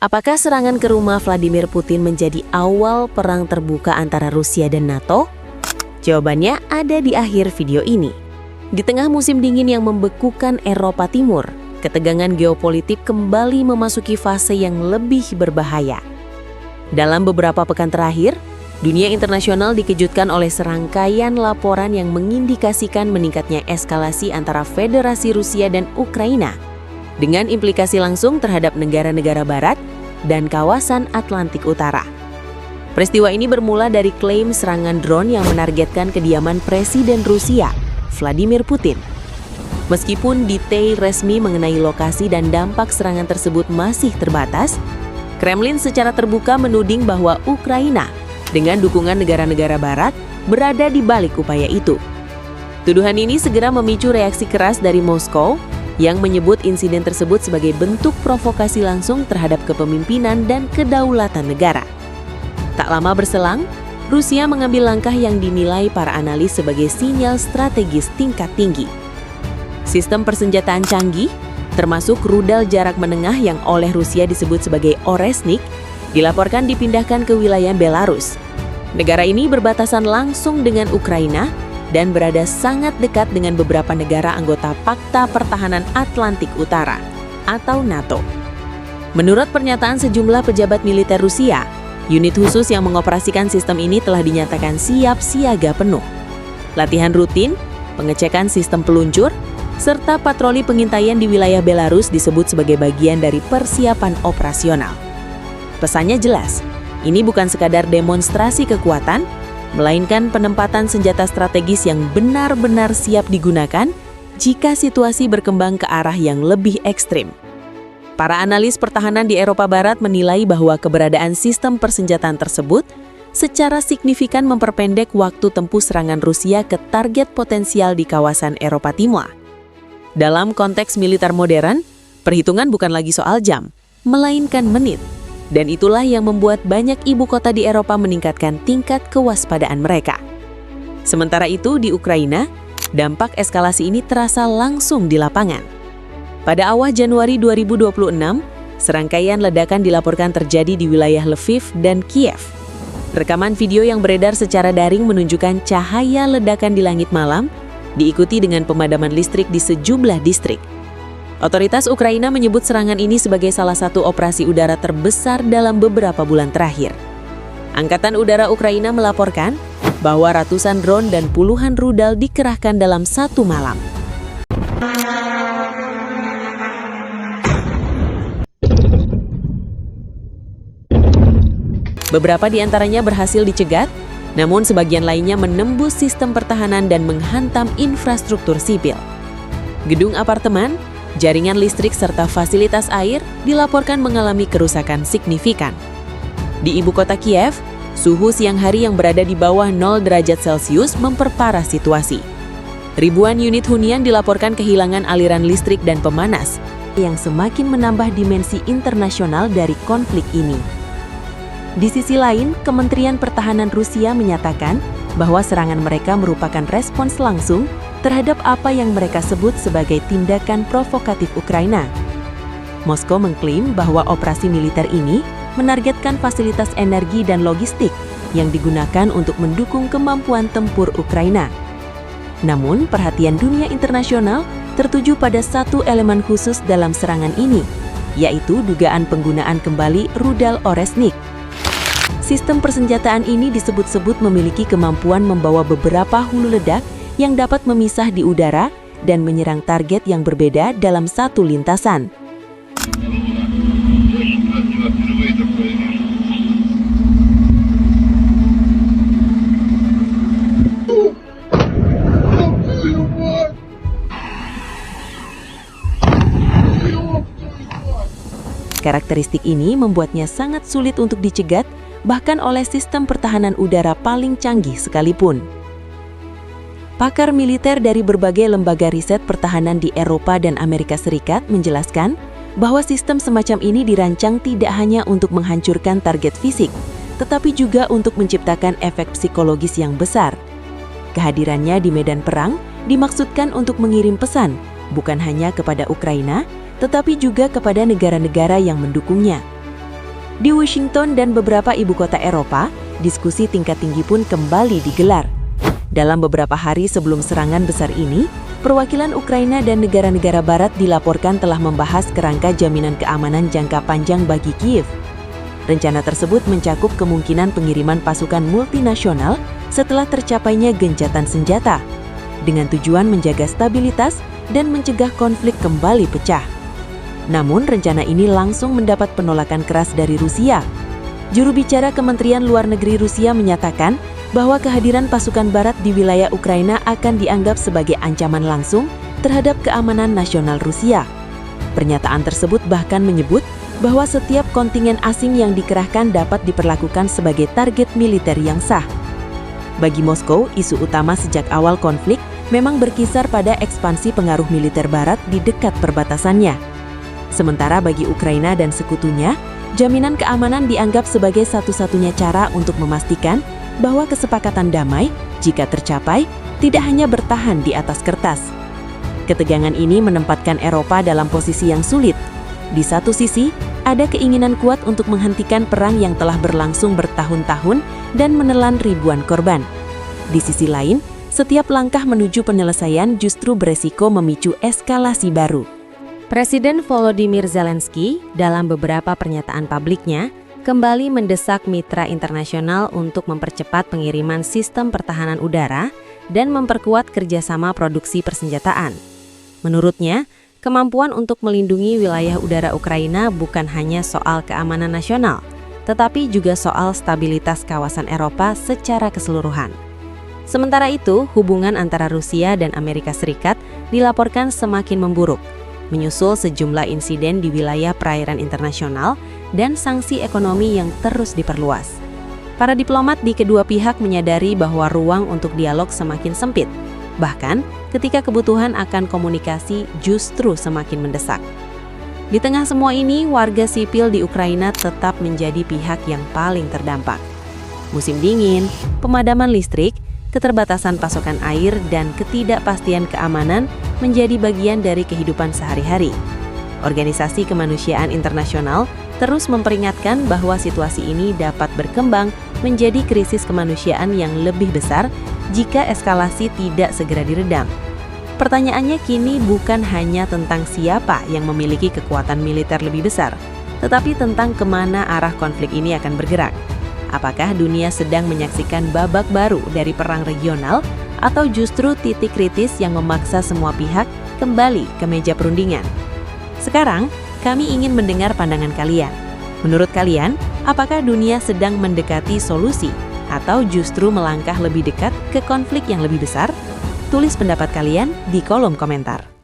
Apakah serangan ke rumah Vladimir Putin menjadi awal perang terbuka antara Rusia dan NATO? Jawabannya ada di akhir video ini. Di tengah musim dingin yang membekukan Eropa Timur, ketegangan geopolitik kembali memasuki fase yang lebih berbahaya. Dalam beberapa pekan terakhir, dunia internasional dikejutkan oleh serangkaian laporan yang mengindikasikan meningkatnya eskalasi antara Federasi Rusia dan Ukraina, dengan implikasi langsung terhadap negara-negara Barat dan kawasan Atlantik Utara. Peristiwa ini bermula dari klaim serangan drone yang menargetkan kediaman Presiden Rusia, Vladimir Putin. Meskipun detail resmi mengenai lokasi dan dampak serangan tersebut masih terbatas, Kremlin secara terbuka menuding bahwa Ukraina dengan dukungan negara-negara Barat berada di balik upaya itu. Tuduhan ini segera memicu reaksi keras dari Moskow yang menyebut insiden tersebut sebagai bentuk provokasi langsung terhadap kepemimpinan dan kedaulatan negara. Tak lama berselang, Rusia mengambil langkah yang dinilai para analis sebagai sinyal strategis tingkat tinggi. Sistem persenjataan canggih, termasuk rudal jarak menengah yang oleh Rusia disebut sebagai Oresnik, dilaporkan dipindahkan ke wilayah Belarus. Negara ini berbatasan langsung dengan Ukraina dan berada sangat dekat dengan beberapa negara anggota Pakta Pertahanan Atlantik Utara atau NATO. Menurut pernyataan sejumlah pejabat militer Rusia, unit khusus yang mengoperasikan sistem ini telah dinyatakan siap siaga penuh. Latihan rutin, pengecekan sistem peluncur, serta patroli pengintaian di wilayah Belarus disebut sebagai bagian dari persiapan operasional. Pesannya jelas, ini bukan sekadar demonstrasi kekuatan, melainkan penempatan senjata strategis yang benar-benar siap digunakan jika situasi berkembang ke arah yang lebih ekstrim. Para analis pertahanan di Eropa Barat menilai bahwa keberadaan sistem persenjataan tersebut secara signifikan memperpendek waktu tempuh serangan Rusia ke target potensial di kawasan Eropa Timur. Dalam konteks militer modern, perhitungan bukan lagi soal jam, melainkan menit. Dan itulah yang membuat banyak ibu kota di Eropa meningkatkan tingkat kewaspadaan mereka. Sementara itu di Ukraina, dampak eskalasi ini terasa langsung di lapangan. Pada awal Januari 2026, serangkaian ledakan dilaporkan terjadi di wilayah Lviv dan Kiev. Rekaman video yang beredar secara daring menunjukkan cahaya ledakan di langit malam, diikuti dengan pemadaman listrik di sejumlah distrik. Otoritas Ukraina menyebut serangan ini sebagai salah satu operasi udara terbesar dalam beberapa bulan terakhir. Angkatan Udara Ukraina melaporkan bahwa ratusan drone dan puluhan rudal dikerahkan dalam satu malam. Beberapa di antaranya berhasil dicegat, namun sebagian lainnya menembus sistem pertahanan dan menghantam infrastruktur sipil. Gedung apartemen, jaringan listrik serta fasilitas air dilaporkan mengalami kerusakan signifikan. Di ibu kota Kiev, suhu siang hari yang berada di bawah 0 derajat Celcius memperparah situasi. Ribuan unit hunian dilaporkan kehilangan aliran listrik dan pemanas, yang semakin menambah dimensi internasional dari konflik ini. Di sisi lain, Kementerian Pertahanan Rusia menyatakan bahwa serangan mereka merupakan respons langsung terhadap apa yang mereka sebut sebagai tindakan provokatif Ukraina. Moskow mengklaim bahwa operasi militer ini menargetkan fasilitas energi dan logistik yang digunakan untuk mendukung kemampuan tempur Ukraina. Namun, perhatian dunia internasional tertuju pada satu elemen khusus dalam serangan ini, yaitu dugaan penggunaan kembali rudal Oresnik. Sistem persenjataan ini disebut-sebut memiliki kemampuan membawa beberapa hulu ledak yang dapat memisah di udara dan menyerang target yang berbeda dalam satu lintasan. Karakteristik ini membuatnya sangat sulit untuk dicegat, bahkan oleh sistem pertahanan udara paling canggih sekalipun. Pakar militer dari berbagai lembaga riset pertahanan di Eropa dan Amerika Serikat menjelaskan bahwa sistem semacam ini dirancang tidak hanya untuk menghancurkan target fisik, tetapi juga untuk menciptakan efek psikologis yang besar. Kehadirannya di medan perang dimaksudkan untuk mengirim pesan, bukan hanya kepada Ukraina, tetapi juga kepada negara-negara yang mendukungnya. Di Washington dan beberapa ibu kota Eropa, diskusi tingkat tinggi pun kembali digelar. Dalam beberapa hari sebelum serangan besar ini, perwakilan Ukraina dan negara-negara barat dilaporkan telah membahas kerangka jaminan keamanan jangka panjang bagi Kiev. Rencana tersebut mencakup kemungkinan pengiriman pasukan multinasional setelah tercapainya gencatan senjata, dengan tujuan menjaga stabilitas dan mencegah konflik kembali pecah. Namun, rencana ini langsung mendapat penolakan keras dari Rusia. Juru bicara Kementerian Luar Negeri Rusia menyatakan bahwa kehadiran pasukan barat di wilayah Ukraina akan dianggap sebagai ancaman langsung terhadap keamanan nasional Rusia. Pernyataan tersebut bahkan menyebut bahwa setiap kontingen asing yang dikerahkan dapat diperlakukan sebagai target militer yang sah. Bagi Moskow, isu utama sejak awal konflik memang berkisar pada ekspansi pengaruh militer barat di dekat perbatasannya. Sementara bagi Ukraina dan sekutunya, jaminan keamanan dianggap sebagai satu-satunya cara untuk memastikan bahwa kesepakatan damai, jika tercapai, tidak hanya bertahan di atas kertas. Ketegangan ini menempatkan Eropa dalam posisi yang sulit. Di satu sisi, ada keinginan kuat untuk menghentikan perang yang telah berlangsung bertahun-tahun dan menelan ribuan korban. Di sisi lain, setiap langkah menuju penyelesaian justru beresiko memicu eskalasi baru. Presiden Volodymyr Zelensky dalam beberapa pernyataan publiknya kembali mendesak mitra internasional untuk mempercepat pengiriman sistem pertahanan udara dan memperkuat kerjasama produksi persenjataan. Menurutnya, kemampuan untuk melindungi wilayah udara Ukraina bukan hanya soal keamanan nasional, tetapi juga soal stabilitas kawasan Eropa secara keseluruhan. Sementara itu, hubungan antara Rusia dan Amerika Serikat dilaporkan semakin memburuk, menyusul sejumlah insiden di wilayah perairan internasional dan sanksi ekonomi yang terus diperluas. Para diplomat di kedua pihak menyadari bahwa ruang untuk dialog semakin sempit, bahkan ketika kebutuhan akan komunikasi justru semakin mendesak. Di tengah semua ini, warga sipil di Ukraina tetap menjadi pihak yang paling terdampak. Musim dingin, pemadaman listrik, keterbatasan pasokan air, dan ketidakpastian keamanan menjadi bagian dari kehidupan sehari-hari. Organisasi kemanusiaan internasional terus memperingatkan bahwa situasi ini dapat berkembang menjadi krisis kemanusiaan yang lebih besar jika eskalasi tidak segera diredam. Pertanyaannya kini bukan hanya tentang siapa yang memiliki kekuatan militer lebih besar, tetapi tentang kemana arah konflik ini akan bergerak. Apakah dunia sedang menyaksikan babak baru dari perang regional atau justru titik kritis yang memaksa semua pihak kembali ke meja perundingan? Sekarang, kami ingin mendengar pandangan kalian. Menurut kalian, apakah dunia sedang mendekati solusi atau justru melangkah lebih dekat ke konflik yang lebih besar? Tulis pendapat kalian di kolom komentar.